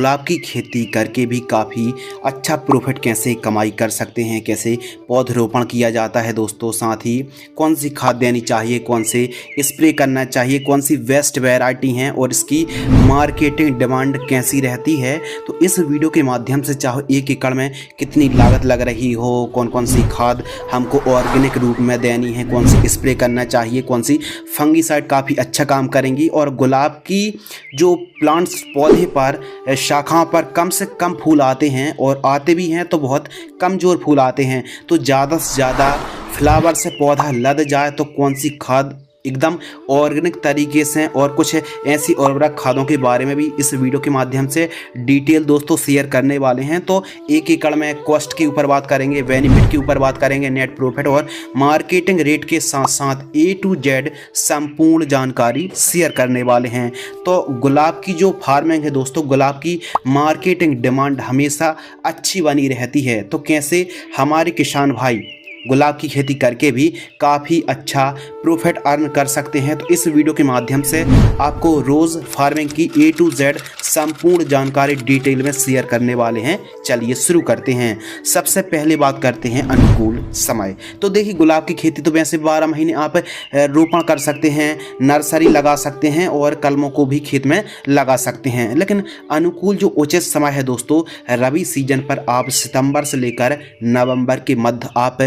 गुलाब की खेती करके भी काफ़ी अच्छा प्रॉफिट कैसे कमाई कर सकते हैं, कैसे पौधरोपण किया जाता है दोस्तों, साथ ही कौन सी खाद देनी चाहिए, कौन से स्प्रे करना चाहिए, कौन सी बेस्ट वैरायटी हैं और इसकी मार्केटिंग डिमांड कैसी रहती है। तो इस वीडियो के माध्यम से चाहे 1 एकड़ में कितनी लागत लग रही हो, कौन कौन सी खाद हमको ऑर्गेनिक रूप में देनी है, कौन सी स्प्रे करना चाहिए, कौन सी फंगीसाइड काफ़ी अच्छा काम करेंगी और गुलाब की जो प्लांट्स पौधे पर शाखाओं पर कम से कम फूल आते हैं और आते भी हैं तो बहुत कमज़ोर फूल आते हैं, तो ज़्यादा से ज़्यादा फ्लावर से पौधा लद जाए तो कौन सी खाद एकदम ऑर्गेनिक तरीके से और कुछ ऐसी उर्वरक खादों के बारे में भी इस वीडियो के माध्यम से डिटेल दोस्तों शेयर करने वाले हैं। तो 1 एकड़ में कॉस्ट के ऊपर बात करेंगे, बेनिफिट के ऊपर बात करेंगे, नेट प्रॉफिट और मार्केटिंग रेट के साथ साथ A to Z संपूर्ण जानकारी शेयर करने वाले हैं। तो गुलाब की जो फार्मिंग है दोस्तों, गुलाब की मार्केटिंग डिमांड हमेशा अच्छी बनी रहती है। तो कैसे हमारे किसान भाई गुलाब की खेती करके भी काफ़ी अच्छा प्रॉफिट अर्न कर सकते हैं, तो इस वीडियो के माध्यम से आपको रोज़ फार्मिंग की A to Z संपूर्ण जानकारी डिटेल में शेयर करने वाले हैं। चलिए शुरू करते हैं। सबसे पहले बात करते हैं अनुकूल समय। तो देखिए, गुलाब की खेती तो वैसे 12 महीने आप रोपण कर सकते हैं, नर्सरी लगा सकते हैं और कलमों को भी खेत में लगा सकते हैं, लेकिन अनुकूल जो उचित समय है दोस्तों, रबी सीजन पर आप सितंबर से लेकर नवंबर के मध्य आप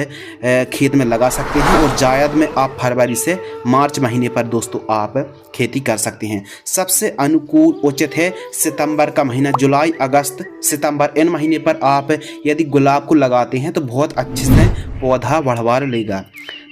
खेत में लगा सकते हैं और जायद में आप फरवरी से मार्च महीने पर दोस्तों आप खेती कर सकते हैं। सबसे अनुकूल उचित है सितंबर का महीना, जुलाई अगस्त सितंबर इन महीने पर आप यदि गुलाब को लगाते हैं तो बहुत अच्छे से पौधा बढ़वा लेगा।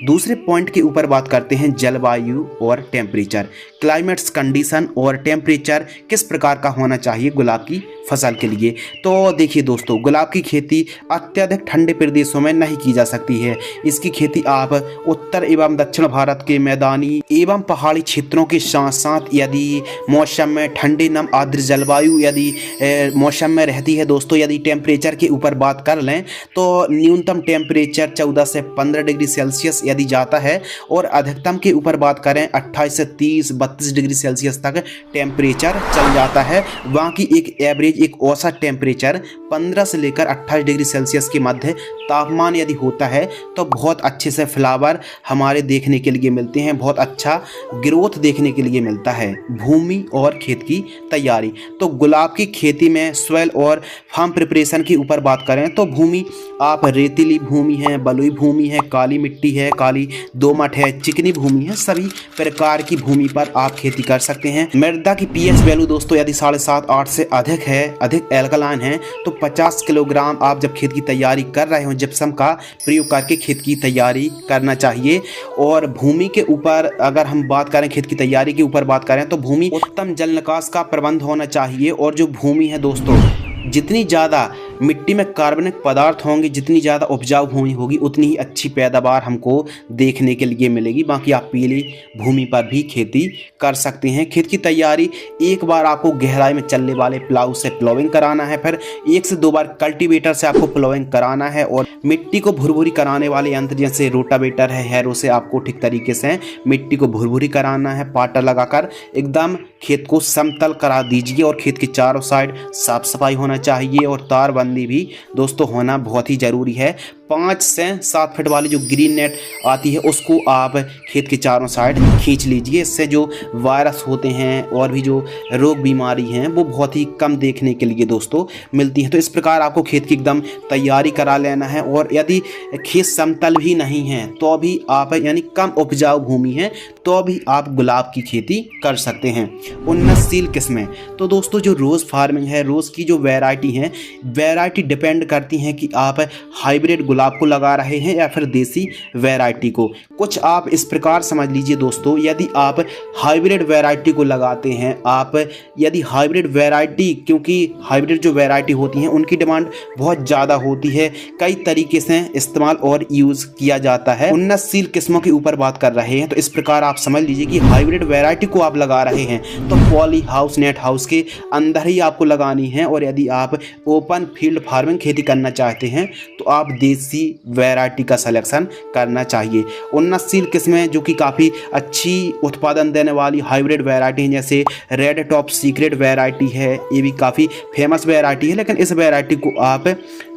दूसरे पॉइंट के ऊपर बात करते हैं जलवायु और टेम्परेचर, क्लाइमेट्स कंडीशन और टेम्परेचर किस प्रकार का होना चाहिए गुलाब की फसल के लिए। तो देखिए दोस्तों, गुलाब की खेती अत्यधिक ठंडे प्रदेशों में नहीं की जा सकती है। इसकी खेती आप उत्तर एवं दक्षिण भारत के मैदानी एवं पहाड़ी क्षेत्रों के साथ साथ यदि मौसम में ठंडी नम आर्द्र जलवायु यदि मौसम में रहती है दोस्तों, यदि टेम्परेचर के ऊपर बात कर लें तो न्यूनतम टेम्परेचर 14 से 15 डिग्री सेल्सियस यदि जाता है और अधिकतम के ऊपर बात करें 28 से 30-32 डिग्री सेल्सियस तक टेम्परेचर चल जाता है। वहाँ की एक एवरेज एक औसत टेम्परेचर 15 से लेकर 28 डिग्री सेल्सियस के मध्य तापमान यदि होता है तो बहुत अच्छे से फ्लावर हमारे देखने के लिए मिलते हैं, बहुत अच्छा ग्रोथ देखने के लिए मिलता है। भूमि और खेत की तैयारी, तो गुलाब की खेती में सॉइल और फार्म प्रिपरेशन के ऊपर बात करें तो भूमि आप रेतीली भूमि है, बलुई भूमि है, काली मिट्टी है, काली दोमट है, चिकनी भूमि है, सभी प्रकार की भूमि पर आप खेती कर सकते हैं। मृदा की पीएच वैल्यू दोस्तों यदि 7.5-8 से अधिक है, अधिक एल्कलाइन है, तो 50 किलोग्राम आप जब खेत की तैयारी कर रहे हो जिप्सम का प्रयोग करके खेत की तैयारी करना चाहिए। और भूमि के ऊपर अगर हम बात करें, खेत की तैयारी के ऊपर बात करें तो भूमि उत्तम जल निकास का प्रबंध होना चाहिए और जो भूमि है दोस्तों, जितनी ज़्यादा मिट्टी में कार्बनिक पदार्थ होंगे, जितनी ज़्यादा उपजाऊ भूमि होगी उतनी ही अच्छी पैदावार हमको देखने के लिए मिलेगी। बाकी आप पीली भूमि पर भी खेती कर सकते हैं। खेत की तैयारी, एक बार आपको गहराई में चलने वाले प्लाऊ से प्लोविंग कराना है, फिर 1 से 2 बार कल्टीवेटर से आपको प्लोविंग कराना है और मिट्टी को भुरभुरी कराने वाले यंत्र जैसे रोटावेटर है, हैरो से आपको ठीक तरीके से मिट्टी को भुरभुरी कराना है। पाटा लगाकर एकदम खेत को समतल करा दीजिए और खेत के चारों साइड साफ सफाई होना चाहिए और तारबंदी भी दोस्तों होना बहुत ही ज़रूरी है। 5 से 7 फीट वाली जो ग्रीन नेट आती है उसको आप खेत के चारों साइड खींच लीजिए। इससे जो वायरस होते हैं और भी जो रोग बीमारी हैं वो बहुत ही कम देखने के लिए दोस्तों मिलती हैं। तो इस प्रकार आपको खेत की एकदम तैयारी करा लेना है। और यदि खेत समतल भी नहीं है तो भी आप यानी कम उपजाऊ भूमि है तो भी आप गुलाब की खेती कर सकते हैं। उन्नतशील किस्में, तो दोस्तों जो रोज़ फार्मिंग है, रोज़ की जो वैरायटी है, वैरायटी डिपेंड करती हैं कि आप हाइब्रिड गुलाब को लगा रहे हैं या फिर देसी वैरायटी को। कुछ आप इस प्रकार समझ लीजिए दोस्तों, यदि आप हाइब्रिड वैरायटी को लगाते हैं, आप यदि हाइब्रिड वैरायटी, क्योंकि हाइब्रिड जो वैरायटी होती हैं उनकी डिमांड बहुत ज़्यादा होती है, कई तरीके से इस्तेमाल और यूज़ किया जाता है। उन्नतशील किस्मों के ऊपर बात कर रहे हैं तो इस प्रकार आप समझ लीजिए कि हाइब्रिड वैरायटी को आप लगा रहे हैं तो पॉली हाउस, नेट हाउस के अंदर ही आपको लगानी है। और यदि आप ओपन फील्ड फार्मिंग खेती करना चाहते हैं तो आप देसी देसी वैरायटी का सिलेक्शन करना चाहिए। उन्नतशील किस्में जो कि काफ़ी अच्छी उत्पादन देने वाली हाइब्रिड वैरायटी हैं, जैसे रेड टॉप सीक्रेट वैरायटी है, ये भी काफ़ी फेमस वैरायटी है, लेकिन इस वैरायटी को आप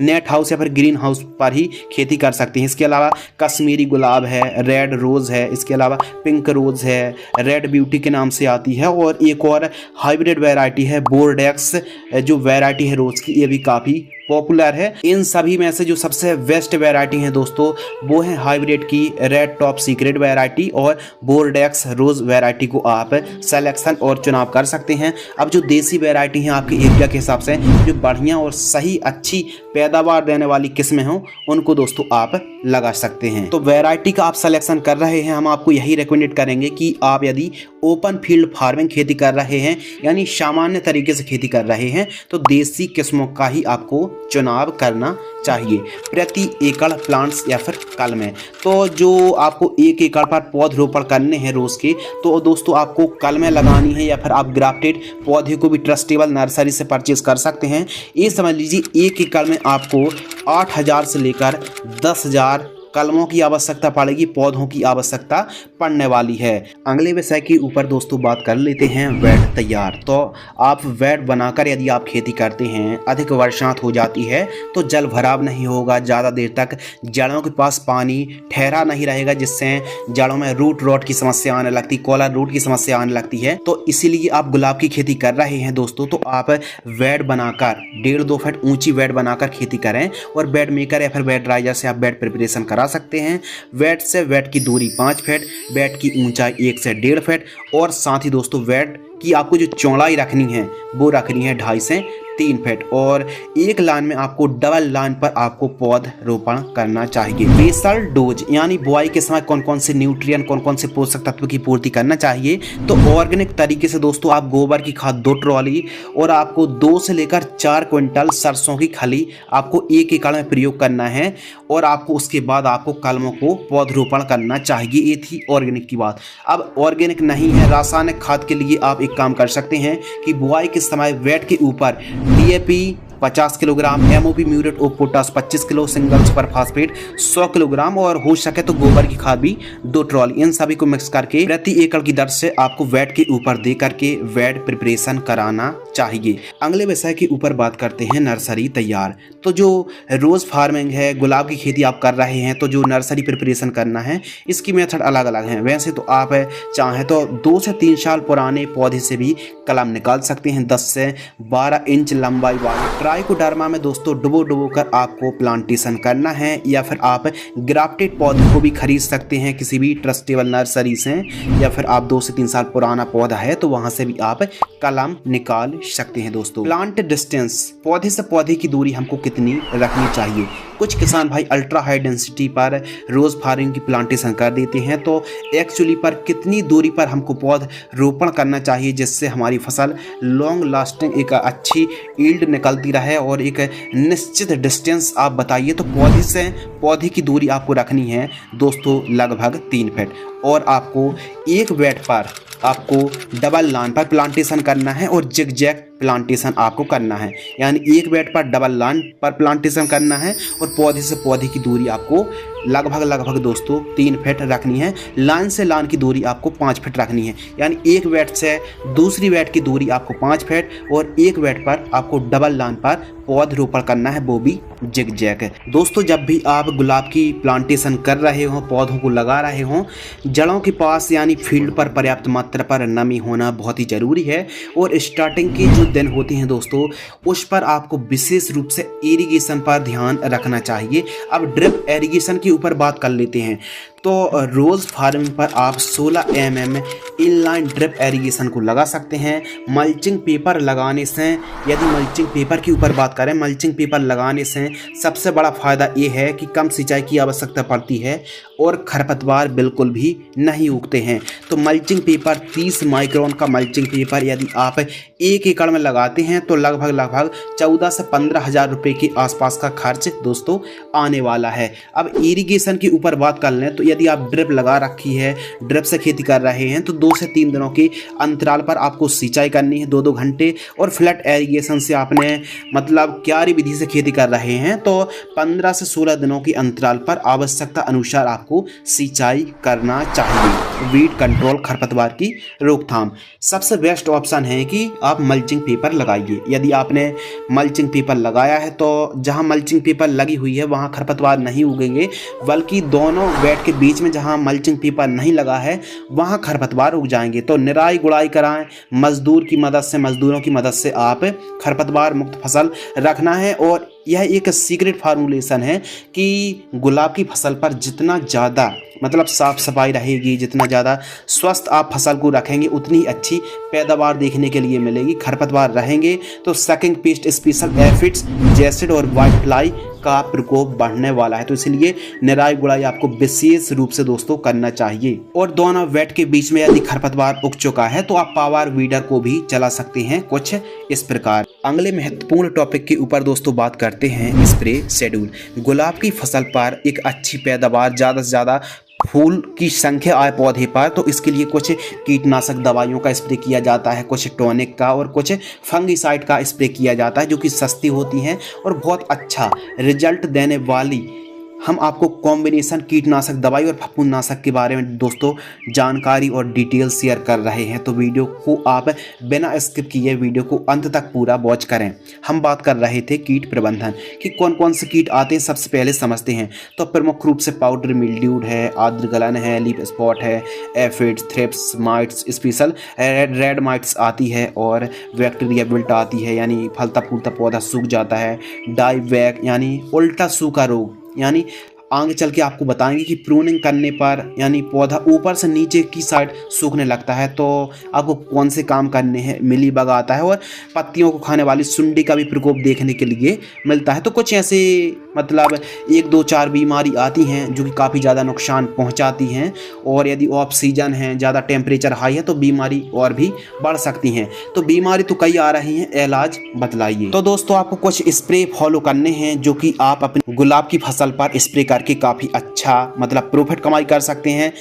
नेट हाउस या फिर ग्रीन हाउस पर ही खेती कर सकते हैं। इसके अलावा कश्मीरी गुलाब है, रेड रोज़ है, इसके अलावा पिंक रोज़ है, रेड ब्यूटी के नाम से आती है, और एक और हाइब्रिड वैरायटी है बोर्डेक्स जो वैरायटी है रोज़ की, ये भी काफ़ी पॉपुलर है। इन सभी में से जो सबसे बेस्ट वैरायटी है दोस्तों वो है हाइब्रिड की रेड टॉप सीक्रेट वैरायटी और बोर्डेक्स रोज वैरायटी को आप सिलेक्शन और चुनाव कर सकते हैं। अब जो देसी वैरायटी है आपके एरिया के हिसाब से जो बढ़िया और सही अच्छी पैदावार देने वाली किस्में हों उनको दोस्तों आप लगा सकते हैं। तो वैरायटी का आप सिलेक्शन कर रहे हैं, हम आपको यही रिकमेंडेड करेंगे कि आप यदि ओपन फील्ड फार्मिंग खेती कर रहे हैं यानी सामान्य तरीके से खेती कर रहे हैं तो देसी किस्मों का ही आपको चुनाव करना चाहिए प्रति एकड़ प्लांट्स या फिर कल में। तो जो आपको 1 एकड़ पर पौधरोपण करने हैं रोज के, तो दोस्तों आपको कल में लगानी है या फिर आप ग्राफ्टेड पौधे को भी ट्रस्टेबल नर्सरी से परचेज कर सकते हैं। ये समझ लीजिए 1 एकड़ में आपको 8,000 से लेकर 10,000 कलमों की आवश्यकता पड़ेगी, पौधों की आवश्यकता पड़ने वाली है। अगले विषय के ऊपर दोस्तों बात कर लेते हैं बेड तैयार। तो आप बेड बनाकर यदि आप खेती करते हैं, अधिक वर्षांत हो जाती है तो जल भराव नहीं होगा, ज़्यादा देर तक जड़ों के पास पानी ठहरा नहीं रहेगा, जिससे जड़ों में रूट रॉट की समस्या आने लगती, कॉलर रूट की समस्या आने लगती है। तो इसीलिए आप गुलाब की खेती कर रहे हैं दोस्तों तो आप बेड बनाकर 1.5-2 फीट ऊंची बेड बनाकर खेती करें, और बेड मेकर या फिर बेड राइजर से आप बेड प्रिपरेशन करा सकते हैं। बेड से बेड की दूरी 5 फीट, बेड की ऊंचाई 1 से 1.5 फीट, और साथ ही दोस्तों बेड की आपको जो चौड़ाई रखनी है वो रखनी है 2.5 से 3 फीट, और एक लाइन में आपको डबल लाइन पर आपको पौध रोपण करना चाहिए। बेसल डोज यानी बुआई के समय कौन कौन से न्यूट्रिएंट कौन कौन से पोषक तत्व की पूर्ति करना चाहिए, तो ऑर्गेनिक तरीके से दोस्तों आप गोबर की खाद 2 ट्रॉली और आपको 2 से लेकर 4 क्विंटल सरसों की खली आपको 1 एकड़ में प्रयोग करना है, और आपको उसके बाद आपको कलमों को पौधरोपण करना चाहिए। ये थी ऑर्गेनिक की बात। अब ऑर्गेनिक नहीं है, रासायनिक खाद के लिए आप एक काम कर सकते हैं कि बुआई के समय बेड के ऊपर DAP 50 kilogram, MOP muriate of potash 25 kilo, single super phosphate 100 kilogram, और हो सके तो गोबर की खाद भी 2 ट्रॉली, इन सभी को मिक्स करके प्रति एकड़ की दर से आपको बेड के ऊपर दे करके बेड प्रिपरेशन कराना चाहिए। अगले विषय के ऊपर बात करते हैं नर्सरी तैयार। तो जो रोज फार्मिंग है, गुलाब की खेती आप कर रहे हैं, तो जो नर्सरी प्रिपरेशन करना है इसकी मेथड अलग अलग हैं। वैसे तो आप चाहें तो 2 से 3 साल पुराने पौधे से भी कलम निकाल सकते हैं 10 से 12 इंच लंबाई वाले। ट्राइकोडर्मा में दोस्तों डुबो कर आपको प्लांटेशन करना है, या फिर आप ग्राफ्टेड पौधे को भी खरीद सकते हैं किसी भी ट्रस्टेबल नर्सरी से, या फिर आप 2 से 3 साल पुराना पौधा है तो वहां से भी आप कलम निकाल सकते हैं दोस्तों। प्लांट डिस्टेंस, पौधे से पौधे की दूरी हमको कितनी रखनी चाहिए। कुछ किसान भाई अल्ट्रा हाई डेंसिटी पर रोज फार्मिंग की प्लांटेशन कर देते हैं, तो एक्चुअली पर कितनी दूरी पर हमको पौध रोपण करना चाहिए जिससे हमारी फसल लॉन्ग लास्टिंग एक अच्छी ईल्ड निकलती रहे, और एक निश्चित डिस्टेंस आप बताइए। तो पौधे से पौधे की दूरी आपको रखनी है दोस्तों लगभग 3 फीट, और आपको एक बेड पर आपको डबल लाइन पर प्लांटेशन करना है और जिग जैग प्लांटेशन आपको करना है, यानी एक बेड पर डबल लाइन पर प्लांटेशन करना है, और पौधे से पौधे की दूरी आपको लगभग दोस्तों 3 फीट रखनी है। लाइन से लाइन की दूरी आपको 5 फीट रखनी है, यानी एक बेड से दूसरी बेड की दूरी आपको 5 फीट, और एक बेड पर आपको डबल लाइन पर पौध रोपण करना है, वो भी जिग जैग। दोस्तों जब भी आप गुलाब की प्लांटेशन कर रहे हो, पौधों को लगा रहे हो, जड़ों के पास यानी फील्ड पर पर्याप्त मात्रा पर नमी होना बहुत ही ज़रूरी है, और स्टार्टिंग के जो दिन होते हैं दोस्तों उस पर आपको विशेष रूप से इरिगेशन पर ध्यान रखना चाहिए। अब ड्रिप इरिगेशन के ऊपर बात कर लेते हैं। तो रोज़ फार्मिंग पर आप 16 mm इनलाइन ड्रिप इरिगेशन को लगा सकते हैं। मल्चिंग पेपर लगाने से, यदि मल्चिंग पेपर के ऊपर बात करें, मल्चिंग पेपर लगाने से सबसे बड़ा फ़ायदा ये है कि कम सिंचाई की आवश्यकता पड़ती है और खरपतवार बिल्कुल भी नहीं उगते हैं। तो मल्चिंग पेपर 30 माइक्रोन का मल्चिंग पेपर यदि आप 1 एकड़ में लगाते हैं तो लगभग 14 से 15 हज़ार रुपये के आसपास का खर्च दोस्तों आने वाला है। अब इरिगेशन के ऊपर बात कर लें तो यदि आप ड्रिप लगा रखी है, ड्रिप से खेती कर रहे हैं, तो 2 से 3 दिनों के अंतराल पर आपको सिंचाई करनी है 2-2 घंटे। और फ्लैट एरीगेशन से आपने मतलब क्यारी विधि से खेती कर रहे हैं तो 15 से 16 दिनों के अंतराल पर आवश्यकता अनुसार आपको सिंचाई करना चाहिए। वीड कंट्रोल, खरपतवार की रोकथाम, सबसे बेस्ट ऑप्शन है कि आप मल्चिंग पेपर लगाइए। यदि आपने मल्चिंग पेपर लगाया है तो जहां मल्चिंग पेपर लगी हुई है वहां खरपतवार नहीं उगेंगे, बल्कि दोनों बेड के बीच में जहां मल्चिंग पेपर नहीं लगा है वहां खरपतवार उग जाएंगे। तो निराई गुड़ाई कराएं, मजदूरों की मदद से आप खरपतवार मुक्त फसल रखना है। और यह एक सीक्रेट फार्मूलेशन है कि गुलाब की फसल पर जितना ज़्यादा मतलब साफ सफाई रहेगी, जितना ज़्यादा स्वस्थ आप फसल को रखेंगे, उतनी अच्छी पैदावार देखने के लिए मिलेगी। खरपतवार रहेंगे तो sucking paste, special aphids, jassid और व्हाइट फ्लाई का प्रकोप बढ़ने वाला है। तो इसलिए निराई गुड़ाई आपको विशेष रूप से दोस्तों करना चाहिए। और दोनों वेट के बीच में यदि खरपतवार उग चुका है तो आप पावर वीडर को भी चला सकते हैं कुछ इस प्रकार। अगले महत्वपूर्ण टॉपिक के ऊपर दोस्तों बात करते हैं स्प्रे शेड्यूल। गुलाब की फसल पर एक अच्छी पैदावार, ज़्यादा से ज़्यादा फूल की संख्या आए पौधे पर, तो इसके लिए कुछ कीटनाशक दवाइयों का स्प्रे किया जाता है, कुछ टॉनिक का और कुछ फंगिसाइड का स्प्रे किया जाता है, जो कि सस्ती होती हैं और बहुत अच्छा रिजल्ट देने वाली। हम आपको कॉम्बिनेशन कीटनाशक दवाई और फफूंदनाशक के बारे में दोस्तों जानकारी और डिटेल शेयर कर रहे हैं। तो वीडियो को आप बिना स्किप किए वीडियो को अंत तक पूरा वॉच करें। हम बात कर रहे थे कीट प्रबंधन कि कौन कौन से कीट आते हैं, सबसे पहले समझते हैं। तो प्रमुख रूप से पाउडर मिल्ड्यूड है, आर्द्र गलन है, लीफ स्पॉट है, aphids, thrips, mites, special red mites आती है और बैक्टीरिया विल्ट आती है, यानी फलता फूलता पौधा सूख जाता है। डाई बैक यानी उल्टा सूखा रोग, यानी आगे चल के आपको बताएंगे कि प्रूनिंग करने पर यानी पौधा ऊपर से नीचे की साइड सूखने लगता है तो आपको कौन से काम करने हैं। मिली बग आता है और पत्तियों को खाने वाली सुंडी का भी प्रकोप देखने के लिए मिलता है। तो कुछ ऐसे मतलब 1, 2, 4 बीमारी आती हैं जो कि काफ़ी ज़्यादा नुकसान पहुंचाती हैं। और यदि ऑफ सीजन है, ज़्यादा टेम्परेचर हाई है तो बीमारी और भी बढ़ सकती हैं। तो बीमारी तो कई आ रही हैं, इलाज बतलाइए। तो दोस्तों आपको कुछ स्प्रे फॉलो करने हैं जो कि आप अपने गुलाब की फसल पर स्प्रे करके काफ़ी अच्छा मतलब प्रॉफिट कमाई कर सकते हैं।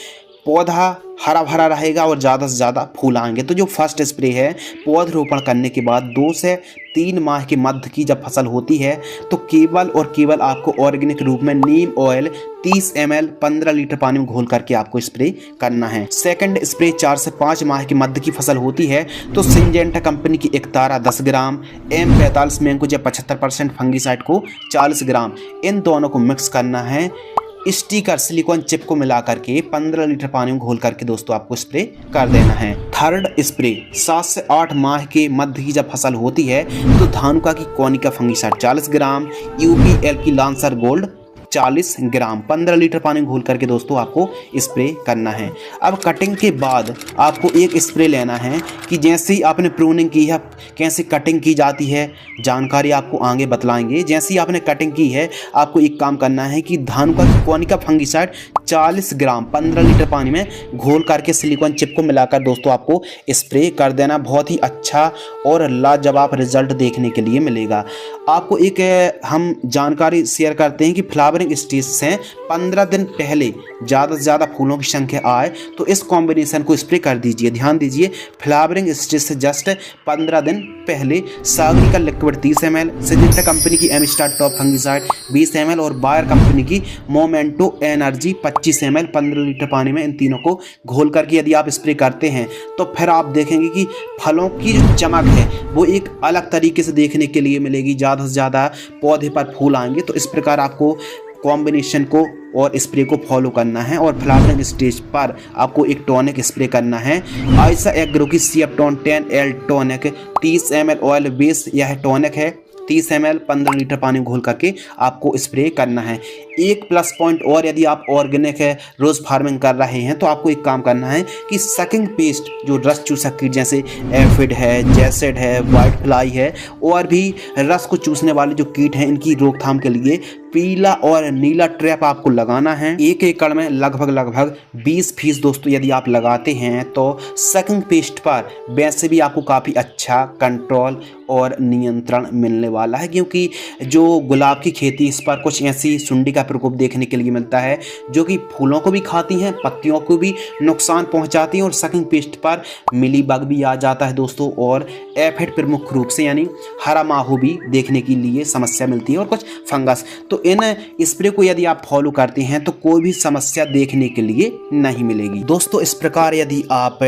पौधा हरा भरा रहेगा और ज़्यादा से ज़्यादा फूल आएंगे। तो जो फर्स्ट स्प्रे है, पौधरोपण करने के बाद 2 से 3 माह के मध्य की जब फसल होती है तो केवल और केवल आपको ऑर्गेनिक रूप में नीम ऑयल 30 ml 15 लीटर पानी में घोल करके आपको स्प्रे करना है। सेकंड स्प्रे 4 से 5 माह के मध्य की फसल होती है तो सिंजेंटा कंपनी की एकतारा 10 ग्राम, M45 मैंकोजेब 75% फंगिसाइड को 40 ग्राम, इन दोनों को मिक्स करना है। स्टिकर सिलिकॉन चिप को मिला करके 15 लीटर पानी में घोल करके दोस्तों आपको स्प्रे कर देना है। थर्ड स्प्रे 7 से 8 माह के मध्य की जब फसल होती है तो धानुका की कोनिका फंगिसाइड 40 ग्राम, UPL की लांसर गोल्ड 40 ग्राम 15 लीटर पानी में घोल करके दोस्तों आपको स्प्रे करना है। अब कटिंग के बाद आपको एक स्प्रे लेना है कि जैसे ही आपने प्रूनिंग की है कैसे कटिंग की जाती है, जानकारी आपको आगे बतलाएंगे। जैसे ही आपने कटिंग की है आपको एक काम करना है कि धानुका की कोनिका फंगिसाइड 40 ग्राम 15 लीटर पानी में घोल करके सिलिकॉन चिप को मिलाकर दोस्तों आपको स्प्रे कर देना। बहुत ही अच्छा और लाजवाब रिजल्ट देखने के लिए मिलेगा। आपको एक हम जानकारी शेयर करते हैं कि फ्लावरिंग स्टेज से 15 दिन पहले ज़्यादा से ज़्यादा फूलों की संख्या आए तो इस कॉम्बिनेशन को स्प्रे कर दीजिए। ध्यान दीजिए, फ्लावरिंग स्टेज से जस्ट 15 दिन पहले सागरी का लिक्विड 30 ml, सिंजेंटा कंपनी की एमिस्टार टॉप फंगिसाइड 20 ml और बायर कंपनी की मोमेंटो एनर्जी 25 ml 15 लीटर पानी में इन तीनों को घोल करके यदि आप स्प्रे करते हैं तो फिर आप देखेंगे कि फलों की जो चमक है वो एक अलग तरीके से देखने के लिए मिलेगी। ज़्यादा से ज़्यादा पौधे पर फूल आएंगे। तो इस प्रकार आपको कॉम्बिनेशन को और स्प्रे को फॉलो करना है। और फ्लावरिंग स्टेज पर आपको एक टॉनिक स्प्रे करना है। आयशा एग्रो की सिएप्टोन 10L tonic 30 ml oil base यह टॉनिक है, 30 ml 15 लीटर पानी घोल करके आपको स्प्रे करना है। एक प्लस पॉइंट और, यदि आप ऑर्गेनिक है रोज फार्मिंग कर रहे हैं तो आपको एक काम करना है कि सकिंग पेस्ट जो रस चूसक कीट जैसे एफिड है, जैसिड है, व्हाइट फ्लाई है और भी रस को चूसने वाले जो कीट हैं इनकी रोकथाम के लिए पीला और नीला ट्रैप आपको लगाना है। 1 एकड़ में लगभग 20 दोस्तों यदि आप लगाते हैं तो सकिंग पेस्ट पर वैसे भी आपको काफ़ी अच्छा कंट्रोल और नियंत्रण मिलने वाला है, क्योंकि जो गुलाब की खेती इस पर कुछ ऐसी सुंडी का प्रकोप देखने के लिए मिलता है जो कि फूलों को भी खाती हैं, पत्तियों को भी नुकसान पहुंचाती हैं और सकिंग पेस्ट पर मिलीबग भी आ जाता है दोस्तों, और एफिड प्रमुख रूप से यानी हरा माहू भी देखने के लिए समस्या मिलती है और कुछ फंगस। तो इन स्प्रे को यदि आप फॉलो करते हैं तो कोई भी समस्या देखने के लिए नहीं मिलेगी दोस्तों। इस प्रकार यदि आप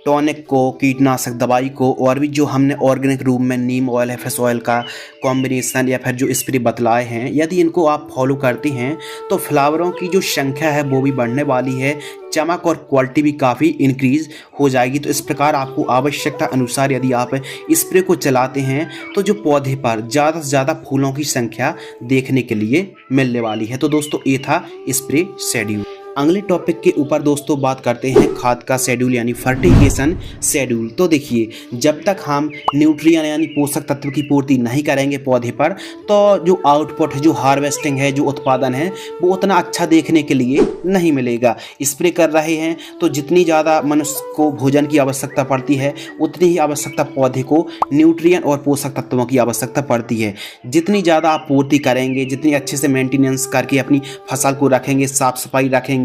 टॉनिक को, कीटनाशक दवाई को और भी जो हमने ऑर्गेनिक रूप में नीम ऑयल एफएस ऑयल का कॉम्बिनेशन या फिर जो स्प्रे बतलाए हैं, यदि इनको आप फॉलो करते हैं तो फ्लावरों की जो संख्या है वो भी बढ़ने वाली है, चमक और क्वालिटी भी काफ़ी इंक्रीज हो जाएगी। तो इस प्रकार आपको आवश्यकता अनुसार यदि आप स्प्रे को चलाते हैं तो जो पौधे पर ज़्यादा से ज़्यादा फूलों की संख्या देखने के लिए मिलने वाली है। तो दोस्तों ये था स्प्रे शेड्यूल। अगले टॉपिक के ऊपर दोस्तों बात करते हैं खाद का शेड्यूल यानी फर्टिगेशन शेड्यूल। तो देखिए, जब तक हम न्यूट्रिएंट यानी पोषक तत्व की पूर्ति नहीं करेंगे पौधे पर, तो जो आउटपुट है, जो हार्वेस्टिंग है, जो उत्पादन है, वो उतना अच्छा देखने के लिए नहीं मिलेगा। स्प्रे कर रहे हैं तो जितनी ज़्यादा मनुष्य को भोजन की आवश्यकता पड़ती है उतनी ही आवश्यकता पौधे को न्यूट्रिएंट और पोषक तत्वों की आवश्यकता पड़ती है। जितनी ज़्यादा आप पूर्ति करेंगे, जितनी अच्छे से मेंटेनेंस करके अपनी फसल को रखेंगे, साफ सफाई रखेंगे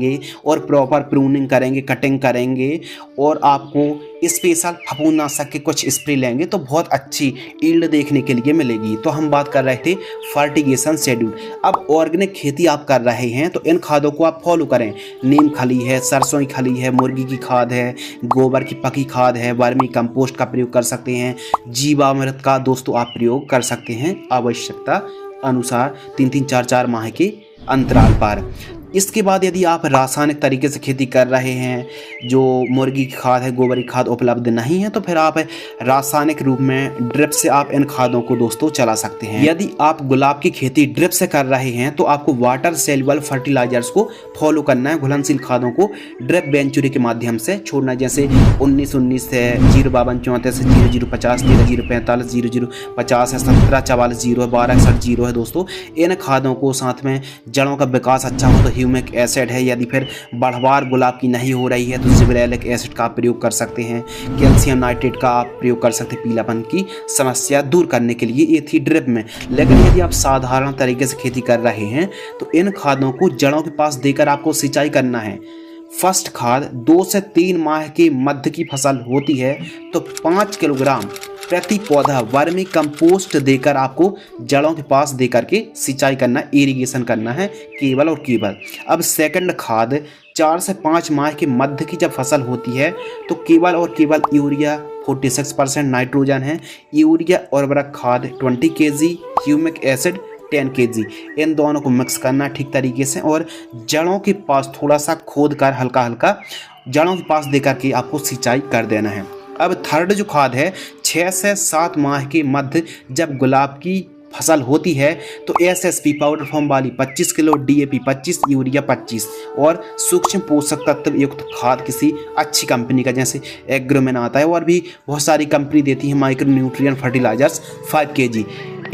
और प्रॉपर प्रूनिंग करेंगे, कटिंग करेंगे और आपको स्पेशल फफूंदनाशक के कुछ स्प्रे लेंगे तो बहुत अच्छी ईल्ड देखने के लिए मिलेगी। तो हम बात कर रहे थे फर्टिगेशन शेड्यूल। अब ऑर्गेनिक खेती आप कर रहे हैं तो इन खादों को आप फॉलो करें। नीम खली है, सरसों की खली है, मुर्गी की खाद है, गोबर की पकी खाद है, वर्मी कंपोस्ट का प्रयोग कर सकते हैं, जीवामृत का दोस्तों आप प्रयोग कर सकते हैं आवश्यकता अनुसार 3-3, 4-4 माह के अंतराल पर। इसके बाद यदि आप रासायनिक तरीके से खेती कर रहे हैं, जो मुर्गी की खाद है, गोबर की खाद उपलब्ध नहीं है, तो फिर आप रासायनिक रूप में ड्रिप से आप इन खादों को दोस्तों चला सकते हैं। यदि आप गुलाब की खेती ड्रिप से कर रहे हैं तो आपको वाटर सेल्युबल फर्टिलाइजर्स को फॉलो करना है। घुलनशील खादों को ड्रिप वेंचुरी के माध्यम से छोड़ना है, जैसे 19-19 है, 052-34 है, 0050, 13-045, 0050 है, 17-44 है, 12-61 है दोस्तों। इन खादों को साथ में जड़ों का विकास अच्छा हो तो ह्यूमिक एसिड है, यदि फिर बढ़वार गुलाब की नहीं हो रही है तो जिबरेलिक एसिड का आप प्रयोग कर सकते हैं। कैल्शियम नाइट्रेट का आप प्रयोग कर सकते हैं पीलापन की समस्या दूर करने के लिए। ये थी ड्रिप में। लेकिन यदि आप साधारण तरीके से खेती कर रहे हैं तो इन खादों को जड़ों के पास देकर आपको सिंचाई करना है। फर्स्ट खाद 2 से 3 माह के मध्य की फसल होती है तो 5 किलोग्राम प्रति पौधा वर्मी कंपोस्ट देकर आपको जड़ों के पास देकर के सिंचाई करना, इरिगेशन करना है केवल और केवल। अब सेकंड खाद 4 से 5 माह के मध्य की जब फसल होती है तो केवल और केवल यूरिया 46% नाइट्रोजन है, यूरिया उर्वरक खाद 20 kg, ह्यूमिक एसिड 10 kg, इन दोनों को मिक्स करना ठीक तरीके से और जड़ों के पास थोड़ा सा खोद कर हल्का हल्का जड़ों के पास देकर के आपको सिंचाई कर देना है। अब थर्ड जो खाद है 6 से 7 माह के मध्य जब गुलाब की फसल होती है तो एसएसपी पाउडर फॉर्म वाली 25 किलो, डीएपी 25, यूरिया 25 और सूक्ष्म पोषक तत्व युक्त खाद किसी अच्छी कंपनी का, जैसे एग्रोमेन आता है और भी बहुत सारी कंपनी देती है, माइक्रो न्यूट्रिएंट फर्टिलाइजर्स 5 kg।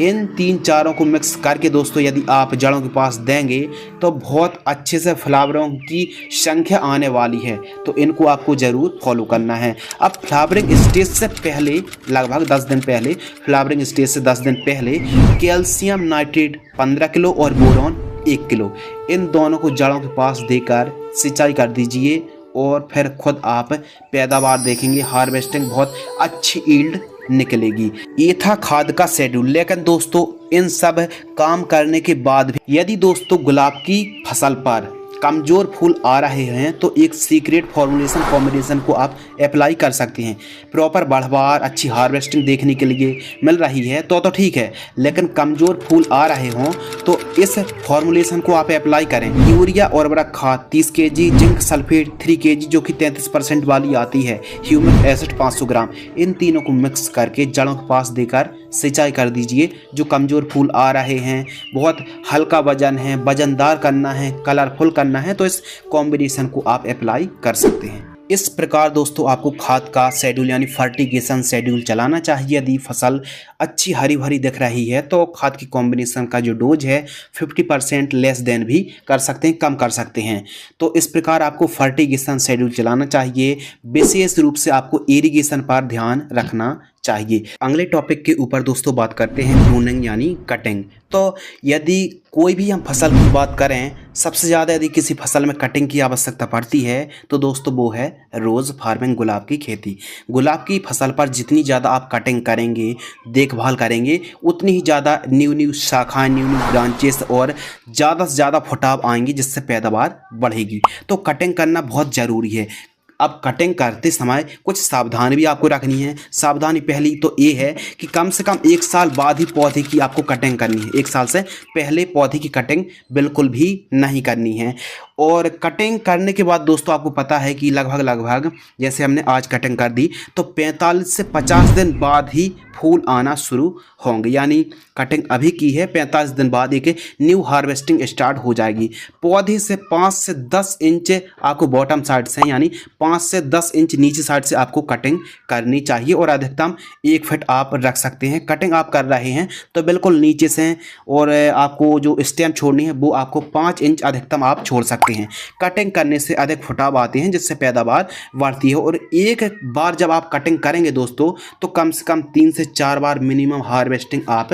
इन 3-4 को मिक्स करके दोस्तों यदि आप जड़ों के पास देंगे तो बहुत अच्छे से फ्लावरों की संख्या आने वाली है। तो इनको आपको ज़रूर फॉलो करना है। अब फ्लावरिंग स्टेज से पहले, लगभग 10 दिन पहले, फ्लावरिंग स्टेज से 10 दिन पहले कैल्शियम नाइट्रेट 15 किलो और बोरॉन 1 किलो, इन दोनों को जड़ों के पास देकर सिंचाई कर दीजिए और फिर खुद आप पैदावार देखेंगे, हार्वेस्टिंग बहुत अच्छी ईल्ड निकलेगी। ये था खाद का शेड्यूल। लेकिन दोस्तों इन सब काम करने के बाद भी यदि दोस्तों गुलाब की फसल पर कमज़ोर फूल आ रहे हैं तो एक सीक्रेट फॉर्मुलेशन कॉम्बिनेशन को आप अप्लाई कर सकते हैं। प्रॉपर बढ़वार अच्छी हार्वेस्टिंग देखने के लिए मिल रही है तो ठीक है, लेकिन कमज़ोर फूल आ रहे हों तो इस फॉर्मुलेशन को आप अप्लाई करें। यूरिया उर्वरक खाद 30 kg, जिंक सल्फेट 3 kg जो कि 33% वाली आती है, ह्यूमिक एसिड 500 ग्राम, इन तीनों को मिक्स करके जड़ों के पास देकर सिंचाई कर दीजिए। जो कमज़ोर फूल आ रहे हैं, बहुत हल्का वजन है, वजनदार करना है, कलरफुल करना है, तो इस कॉम्बिनेशन को आप अप्लाई कर सकते हैं। इस प्रकार दोस्तों आपको खाद का शेड्यूल यानी फर्टिगेशन शेड्यूल चलाना चाहिए यदि फसल अच्छी हरी भरी दिख रही है तो खाद की कॉम्बिनेशन का जो डोज है 50% लेस देन भी कर सकते हैं, कम कर सकते हैं। तो इस प्रकार आपको फर्टिगेशन शेड्यूल चलाना चाहिए। विशेष रूप से आपको इरिगेशन पर ध्यान रखना चाहिए। अगले टॉपिक के ऊपर दोस्तों बात करते हैं प्रूनिंग यानी कटिंग। तो यदि कोई भी हम फसल की बात करें, सबसे ज़्यादा यदि किसी फसल में कटिंग की आवश्यकता पड़ती है तो दोस्तों वो है रोज़ फार्मिंग, गुलाब की खेती। गुलाब की फसल पर जितनी ज़्यादा आप कटिंग करेंगे, देखभाल करेंगे, उतनी ही ज़्यादा न्यू न्यू शाखाएं, न्यू न्यू ब्रांचेस और ज़्यादा से ज़्यादा फुटाव आएंगी, जिससे पैदावार बढ़ेगी। तो कटिंग करना बहुत ज़रूरी है। अब कटिंग करते समय कुछ सावधानी भी आपको रखनी है। सावधानी पहली तो ये है कि कम से कम 1 साल बाद ही पौधे की आपको कटिंग करनी है। 1 साल से पहले पौधे की कटिंग बिल्कुल भी नहीं करनी है। और कटिंग करने के बाद दोस्तों आपको पता है कि लगभग जैसे हमने आज कटिंग कर दी तो 45 से 50 दिन बाद ही फूल आना शुरू होंगे। यानी कटिंग अभी की है, 45 दिन बाद एक न्यू हार्वेस्टिंग स्टार्ट हो जाएगी। पौधे से 5 से 10 इंच आपको बॉटम साइड से, यानी 5 से 10 इंच नीचे साइड से आपको कटिंग करनी चाहिए और अधिकतम 1 फीट आप रख सकते हैं। कटिंग आप कर रहे हैं तो बिल्कुल नीचे से, और आपको जो स्टेम छोड़नी है वो आपको 5 इंच अधिकतम आप छोड़ सकते हैं। कटिंग करने से अधिक फुटाव आते हैं, जिससे पैदावार बढ़ती है। और एक बार जब आप कटिंग करेंगे दोस्तों तो कम से कम 3 से 4 बार मिनिमम हार्वेस्टिंग आप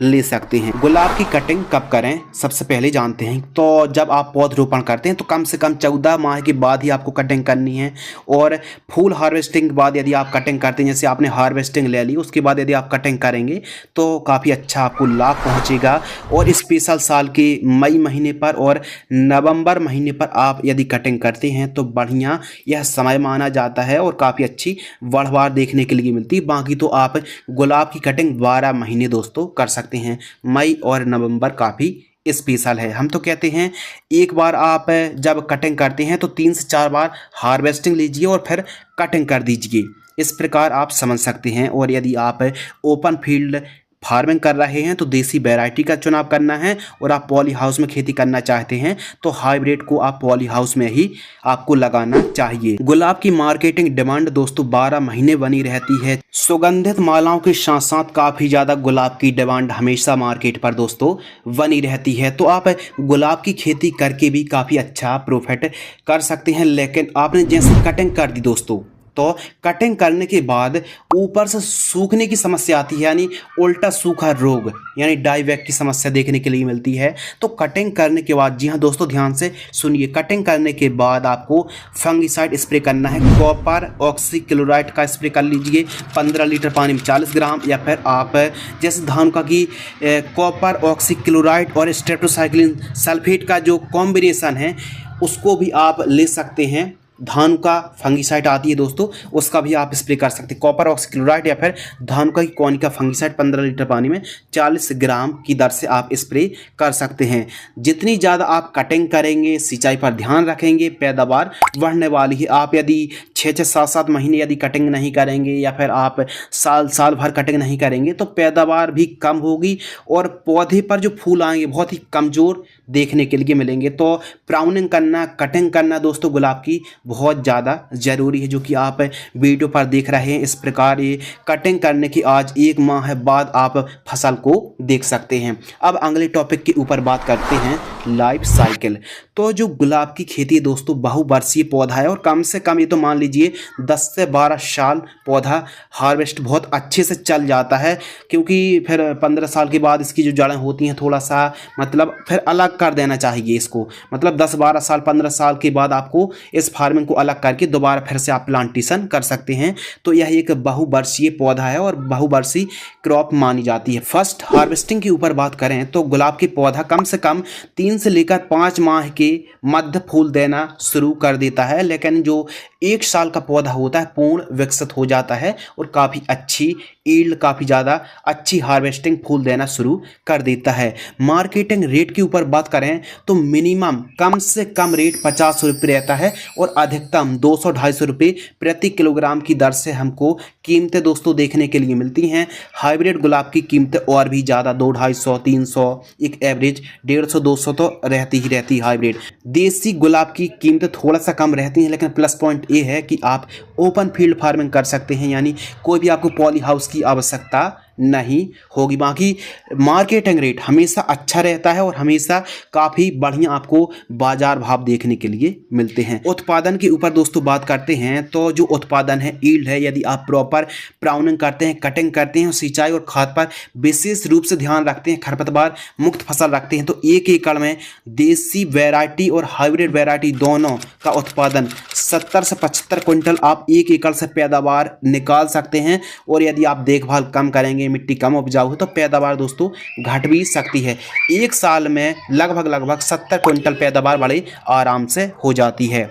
ले सकते हैं। गुलाब की कटिंग कब करें, सबसे पहले जानते हैं। तो जब आप पौधरोपण करते हैं तो कम से कम 14 माह के बाद ही आपको कटिंग करनी है। और फूल हार्वेस्टिंग के बाद यदि आप कटिंग करते हैं, जैसे आपने हार्वेस्टिंग ले ली, उसके बाद यदि आप कटिंग करेंगे तो काफ़ी अच्छा आपको लाभ पहुंचेगा। और स्पेशल साल के मई महीने पर और नवंबर महीने पर आप यदि कटिंग करते हैं तो बढ़िया यह समय माना जाता है और काफ़ी अच्छी बढ़वार देखने के लिए मिलती है। बाकी तो आप गुलाब की कटिंग 12 महीने दोस्तों कर सकते हैं। मई और नवंबर काफ़ी स्पेशल है। हम तो कहते हैं एक बार आप जब कटिंग करते हैं तो 3 से 4 बार हार्वेस्टिंग लीजिए और फिर कटिंग कर दीजिए। इस प्रकार आप समझ सकते हैं। और यदि आप ओपन फील्ड फार्मिंग कर रहे हैं तो देसी वैरायटी का चुनाव करना है। और आप पॉली हाउस में खेती करना चाहते हैं तो हाइब्रिड को आप पॉली हाउस में ही आपको लगाना चाहिए। गुलाब की मार्केटिंग डिमांड दोस्तों 12 महीने बनी रहती है। सुगंधित मालाओं के साथ साथ काफ़ी ज़्यादा गुलाब की डिमांड हमेशा मार्केट पर दोस्तों बनी रहती है। तो आप गुलाब की खेती करके भी काफ़ी अच्छा प्रॉफिट कर सकते हैं। लेकिन आपने जैसे कटिंग कर दी दोस्तों, तो कटिंग करने के बाद ऊपर से सूखने की समस्या आती है, यानी उल्टा सूखा रोग यानी डाईवैक की समस्या देखने के लिए मिलती है। तो कटिंग करने के बाद, जी हाँ दोस्तों ध्यान से सुनिए, कटिंग करने के बाद आपको फंगिसाइड स्प्रे करना है। कॉपर ऑक्सीक्लोराइड का स्प्रे कर लीजिए 15 लीटर पानी में 40 ग्राम। या फिर आप जैसे धानुका की कॉपर ऑक्सीक्लोराइड और स्ट्रेप्टोसाइक्लिन सल्फेट का जो कॉम्बिनेशन है उसको भी आप ले सकते हैं। धानुका फंगिसाइड आती है दोस्तों, उसका भी आप स्प्रे कर सकते हैं। कॉपर ऑक्सीक्लोराइड या फिर धानुका की कॉनिका फंगिसाइड 15 लीटर पानी में 40 ग्राम की दर से आप स्प्रे कर सकते हैं। जितनी ज़्यादा आप कटिंग करेंगे, सिंचाई पर ध्यान रखेंगे, पैदावार बढ़ने वाली है। आप यदि 6-6, 7-7 महीने यदि कटिंग नहीं करेंगे या फिर आप साल भर कटिंग नहीं करेंगे तो पैदावार भी कम होगी और पौधे पर जो फूल आएंगे बहुत ही कमज़ोर देखने के लिए मिलेंगे। तो प्राउनिंग करना, कटिंग करना दोस्तों गुलाब की बहुत ज़्यादा ज़रूरी है, जो कि आप वीडियो पर देख रहे हैं। इस प्रकार ये कटिंग करने की आज 1 माह बाद आप फसल को देख सकते हैं। अब अगले टॉपिक के ऊपर बात करते हैं लाइफ साइकिल। तो जो गुलाब की खेती दोस्तों बहुवर्षीय पौधा है और कम से कम ये तो मान लीजिए 10 से 12 साल पौधा हार्वेस्ट बहुत अच्छे से चल जाता है। क्योंकि फिर 15 साल के बाद इसकी जो जड़ें होती हैं थोड़ा सा मतलब फिर अलग कर देना चाहिए इसको। मतलब 10-12 साल 15 साल के बाद आपको इस फार्मिंग को अलग करके दोबारा फिर से आप प्लांटेशन कर सकते हैं। तो यह एक बहुवर्षीय पौधा है और बहुवर्षीय क्रॉप मानी जाती है। फर्स्ट हार्वेस्टिंग के ऊपर बात करें तो गुलाब की पौधा कम से कम 3 से लेकर 5 माह के मध्य फूल देना शुरू कर देता है। लेकिन जो 1 साल का पौधा होता है पूर्ण विकसित हो जाता है और काफ़ी अच्छी ईल्ड, काफ़ी ज़्यादा अच्छी हार्वेस्टिंग फूल देना शुरू कर देता है। मार्केटिंग रेट के ऊपर बात करें तो मिनिमम कम से कम रेट 50 रुपये रहता है और अधिकतम 200-250 रुपये प्रति किलोग्राम की दर से हमको कीमतें दोस्तों देखने के लिए मिलती हैं। हाइब्रिड गुलाब की कीमतें और भी ज़्यादा 200-250-300, एक एवरेज 150-200 तो रहती ही रहती है हाइब्रिड। देसी गुलाब की कीमतें थोड़ा सा कम रहती हैं, लेकिन प्लस पॉइंट ये है कि आप ओपन फील्ड फार्मिंग कर सकते हैं, यानी कोई भी आपको पॉली हाउस की आवश्यकता नहीं होगी। बाकी मार्केटिंग रेट हमेशा अच्छा रहता है और हमेशा काफ़ी बढ़िया आपको बाजार भाव देखने के लिए मिलते हैं। उत्पादन के ऊपर दोस्तों बात करते हैं तो जो उत्पादन है, ईल्ड है, यदि आप प्रॉपर प्राउनिंग करते हैं, कटिंग करते हैं, सिंचाई और खाद पर विशेष रूप से ध्यान रखते हैं, खरपतवार मुक्त फसल रखते हैं, तो 1 एकड़ में देसी वैरायटी और हाइब्रिड वैरायटी दोनों का उत्पादन 70 से 75 क्विंटल आप 1 एकड़ से पैदावार निकाल सकते हैं। और यदि आप देखभाल कम करेंगे, मिट्टी कम उपजाऊ है, तो पैदावार दोस्तों घट भी सकती है। एक साल में लगभग 70 क्विंटल पैदावार बड़े आराम से हो जाती है।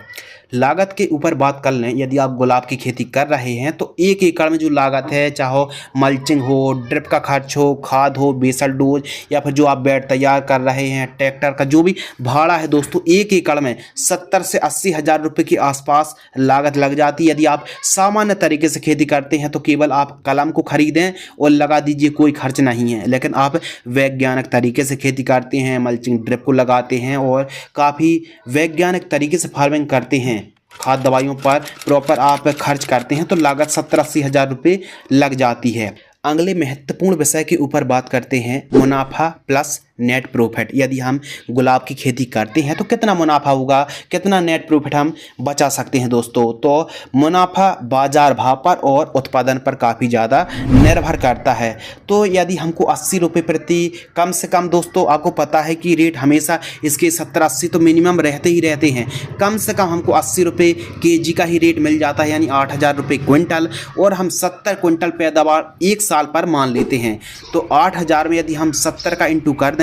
लागत के ऊपर बात कर लें, यदि आप गुलाब की खेती कर रहे हैं तो 1 एकड़ में जो लागत है, चाहे मल्चिंग हो, ड्रिप का खर्च हो, खाद हो, बेसल डोज, या फिर जो आप बेड तैयार कर रहे हैं, ट्रैक्टर का जो भी भाड़ा है दोस्तों, 1 एकड़ में 70 से 80 हज़ार रुपये के आसपास लागत लग जाती है। यदि आप सामान्य तरीके से खेती करते हैं तो केवल आप कलम को खरीदें और लगा दीजिए, कोई खर्च नहीं है। लेकिन आप वैज्ञानिक तरीके से खेती करते हैं, मल्चिंग ड्रिप को लगाते हैं और काफ़ी वैज्ञानिक तरीके से फार्मिंग करते हैं, खाद दवाइयों पर प्रॉपर आप खर्च करते हैं, तो लागत 70-80 हज़ार रुपये लग जाती है। अगले महत्वपूर्ण विषय के ऊपर बात करते हैं, मुनाफा प्लस नेट प्रॉफिट। यदि हम गुलाब की खेती करते हैं तो कितना मुनाफा होगा, कितना नेट प्रॉफिट हम बचा सकते हैं दोस्तों। तो मुनाफा बाजार भाव पर और उत्पादन पर काफ़ी ज़्यादा निर्भर करता है। तो यदि हमको 80 रुपये प्रति, कम से कम दोस्तों आपको पता है कि रेट हमेशा इसके 70-80 तो मिनिमम रहते ही रहते हैं, कम से कम हमको 80 रुपये केजी का ही रेट मिल जाता है, यानी 8,000 रुपये क्विंटल। और हम 70 क्विंटल पैदावार 1 साल पर मान लेते हैं, तो 8,000 में यदि हम 70 का इंटू कर देंगे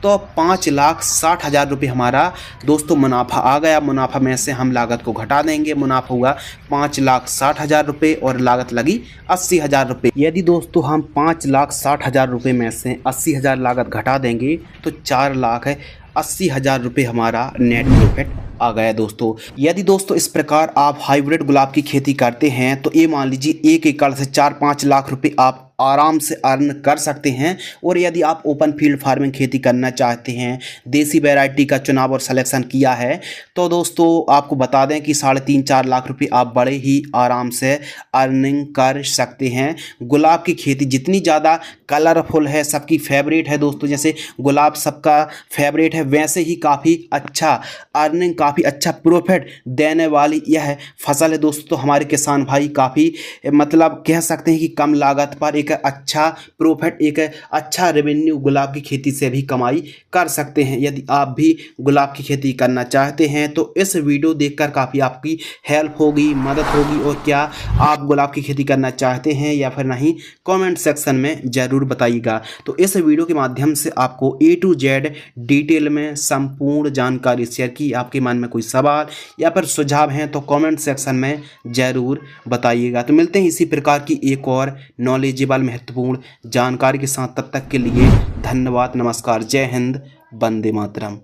तो 5,60,000 रुपये हमारा दोस्तों मुनाफा आ गया। मुनाफा में से हम लागत को घटा देंगे, मुनाफा हुआ 5,60,000 रुपये और लागत लगी 80,000 रुपये। यदि दोस्तों हम 5,60,000 रुपये में से 80,000 लागत घटा देंगे तो 4,80,000 रुपये हमारा नेट प्रॉफिट आ गया दोस्तों। यदि दोस्तों इस प्रकार आप हाइब्रिड गुलाब की खेती करते हैं तो ये मान लीजिए 1 एकड़ से 4-5 लाख रुपए आप आराम से अर्न कर सकते हैं। और यदि आप ओपन फील्ड फार्मिंग खेती करना चाहते हैं, देसी वैरायटी का चुनाव और सिलेक्शन किया है, तो दोस्तों आपको बता दें कि 3.5-4 लाख रुपए आप बड़े ही आराम से अर्निंग कर सकते हैं। गुलाब की खेती जितनी ज़्यादा कलरफुल है, सबकी फेवरेट है दोस्तों, जैसे गुलाब सबका फेवरेट है, वैसे ही काफ़ी अच्छा अर्निंग, काफ़ी अच्छा प्रॉफिट देने वाली यह फसल है दोस्तों। तो हमारे किसान भाई काफ़ी मतलब कह सकते हैं कि कम लागत पर एक अच्छा प्रॉफिट, एक अच्छा रेवेन्यू गुलाब की खेती से भी कमाई कर सकते हैं। यदि आप भी गुलाब की खेती करना चाहते हैं तो इस वीडियो देखकर काफ़ी आपकी हेल्प होगी, मदद होगी। और क्या आप गुलाब की खेती करना चाहते हैं या फिर नहीं, कमेंट सेक्शन में ज़रूर बताइएगा। तो इस वीडियो के माध्यम से आपको A to Z डिटेल में संपूर्ण जानकारी शेयर की। आपके मन में कोई सवाल या फिर सुझाव हैं तो कमेंट सेक्शन में ज़रूर बताइएगा। तो मिलते हैं इसी प्रकार की एक और नॉलेजेबल महत्वपूर्ण जानकारी के साथ। तब तक के लिए धन्यवाद, नमस्कार, जय हिंद, वंदे मातरम।